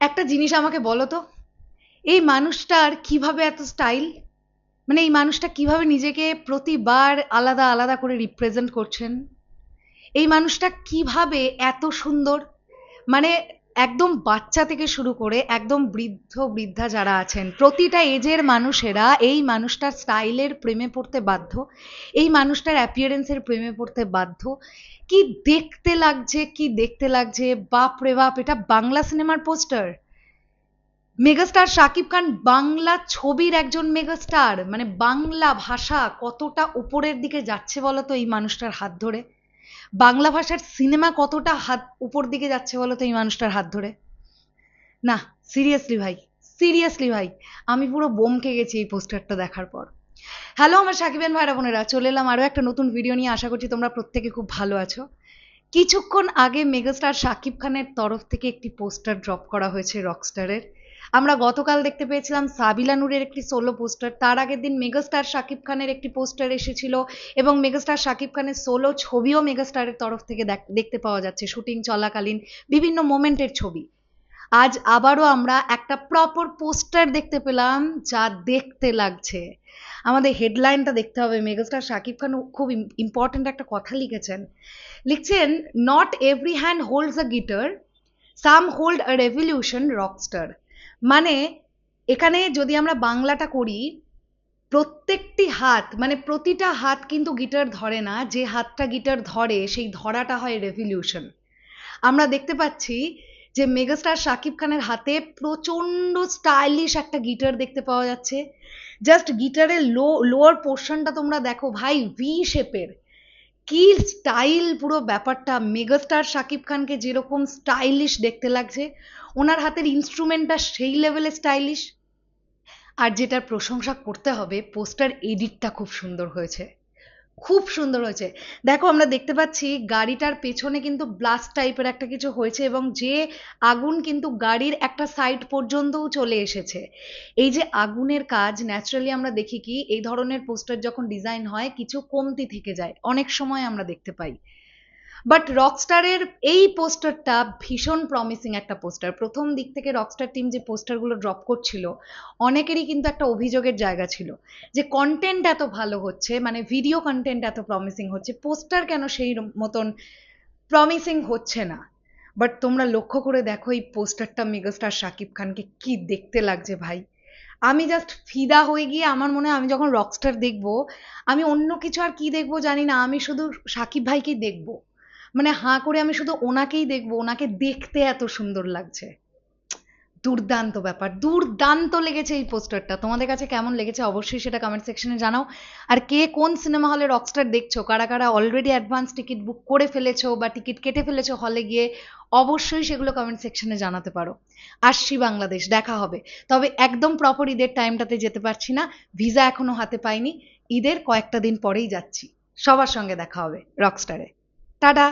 একটা জিনিস আমাকে বলো তো, এই মানুষটার কিভাবে এত স্টাইল? মানে এই মানুষটা কিভাবে নিজেকে প্রতিবার আলাদা আলাদা করে রিপ্রেজেন্ট করছেন? এই মানুষটা কিভাবে এত সুন্দর? মানে একদম বাচ্চা থেকে শুরু করে একদম বৃদ্ধ বৃদ্ধা যারা আছেন, প্রতিটা এজের মানুষেরা এই মানুষটার স্টাইলের প্রেমে পড়তে বাধ্য, এই মানুষটার অ্যাপিয়ারেন্সের প্রেমে পড়তে বাধ্য। কি দেখতে লাগছে, কি দেখতে লাগছে! বাপ রে বাপ, এটা বাংলা সিনেমার পোস্টার। মেগাস্টার শাকিব খান বাংলা ছবির একজন মেগাস্টার, মানে বাংলা ভাষা কতটা উপরের দিকে যাচ্ছে বলতো এই মানুষটার হাত ধরে। বাংলা ভাষার সিনেমা কতটা হাত উপর দিকে যাচ্ছে বলতো এই মানুষটার হাত ধরে। না, সিরিয়াসলি ভাই, সিরিয়াসলি ভাই, আমি পুরো বমকে গেছি এই পোস্টারটা দেখার পর। হ্যালো আমার সাকিবেন ভাইরা বোনেরা, চলে এলাম আরো একটা নতুন ভিডিও নিয়ে। আশা করছি তোমরা প্রত্যেকে খুব ভালো আছো। কিছুক্ষণ আগে মেগাস্টার শাকিব খানের তরফ থেকে একটি পোস্টার ড্রপ করা হয়েছে রকস্টারের। আমরা গতকাল দেখতে পেয়েছিলাম সাবিলা নূরের একটি সোলো পোস্টার, তার আগের দিন মেগাস্টার শাকিব খানের একটি পোস্টার এসেছিল, এবং মেগাস্টার শাকিব খানের সোলো ছবিও মেগাস্টারের তরফ থেকে দেখতে পাওয়া যাচ্ছে, শুটিং চলাকালীন বিভিন্ন মোমেন্টের ছবি। আজ আবারও আমরা একটা প্রপার পোস্টার দেখতে পেলাম, যা দেখতে লাগছে। আমাদের হেডলাইনটা দেখতে হবে। মেগাস্টার শাকিব খান খুব ইম্পর্টেন্ট একটা কথা লিখেছেন। লিখছেন, not every hand holds a guitar, some hold a revolution Rockstar. মানে এখানে যদি আমরা বাংলাটা করি, প্রত্যেকটি হাত, মানে প্রতিটা হাত কিন্তু গিটার ধরে না, যে হাতটা গিটার ধরে সেই ধরাটা হয় রেভলিউশন। আমরা দেখতে পাচ্ছি যে মেগাস্টার শাকিব খানের হাতে প্রচন্ড স্টাইলিশ একটা গিটার দেখতে পাওয়া যাচ্ছে। জাস্ট গিটারের লোয়ার পোর্শনটা তোমরা দেখো ভাই, ভি শেপের। কি স্টাইল পুরো ব্যাপারটা! মেগাস্টার শাকিব খানকে যেরকম স্টাইলিশ দেখতে লাগছে, ওনার হাতের ইনস্ট্রুমেন্টটা সেই লেভেলে স্টাইলিশ। আর যেটার প্রশংসা করতে হবে, পোস্টার এডিটটা খুব সুন্দর হয়েছে, খুব সুন্দর হয়েছে। দেখো আমরা দেখতে পাচ্ছি গাড়িটার পেছনে কিন্তু ব্লাস্ট টাইপের একটা কিছু হয়েছে, এবং যে আগুন কিন্তু গাড়ির একটা সাইড পর্যন্তও চলে এসেছে। এই যে আগুনের কাজ, ন্যাচারালি আমরা দেখি কি এই ধরনের পোস্টার যখন ডিজাইন হয় কিছু কমতি থেকে যায়, অনেক সময় আমরা দেখতে পাই। বাট রকস্টারের এই পোস্টারটা ভীষণ প্রমিসিং একটা পোস্টার। প্রথম দিক থেকে রকস্টার টিম যে পোস্টারগুলো ড্রপ করছিল, অনেকেরই কিন্তু একটা অভিযোগের জায়গা ছিল যে কন্টেন্ট এত ভালো হচ্ছে, মানে ভিডিও কন্টেন্ট এত প্রমিসিং হচ্ছে, পোস্টার কেন সেই মতন প্রমিসিং হচ্ছে না। বাট তোমরা লক্ষ্য করে দেখো এই পোস্টারটা মেগাস্টার শাকিব খানকে কি দেখতে লাগছে ভাই। আমি জাস্ট ফিদা হয়ে গিয়ে, আমার মনে হয় আমি যখন রকস্টার দেখবো, আমি অন্য কিছু আর কি দেখবো জানি না, আমি শুধু শাকিব ভাইকেই দেখবো। মানে হাঁ করে আমি শুধু ওনাকেই দেখবো, ওনাকে দেখতে এত সুন্দর লাগছে। দুর্দান্ত ব্যাপার, দুর্দান্ত লেগেছে এই পোস্টারটা। তোমাদের কাছে কেমন লেগেছে অবশ্যই সেটা কমেন্ট সেকশনে জানাও। আর কে কোন সিনেমা হলে রকস্টার দেখছো, কারা কারা অলরেডি অ্যাডভান্স টিকিট বুক করে ফেলেছো বা টিকিট কেটে ফেলেছো হলে গিয়ে, অবশ্যই সেগুলো কমেন্ট সেকশনে জানাতে পারো। আসছি বাংলাদেশ, দেখা হবে। তবে একদম প্রপার ঈদের টাইমটাতে যেতে পারছি না, ভিসা এখনো হাতে পাইনি। ঈদের কয়েকটা দিন পরেই যাচ্ছি, সবার সঙ্গে দেখা হবে রকস্টারে। টাটা।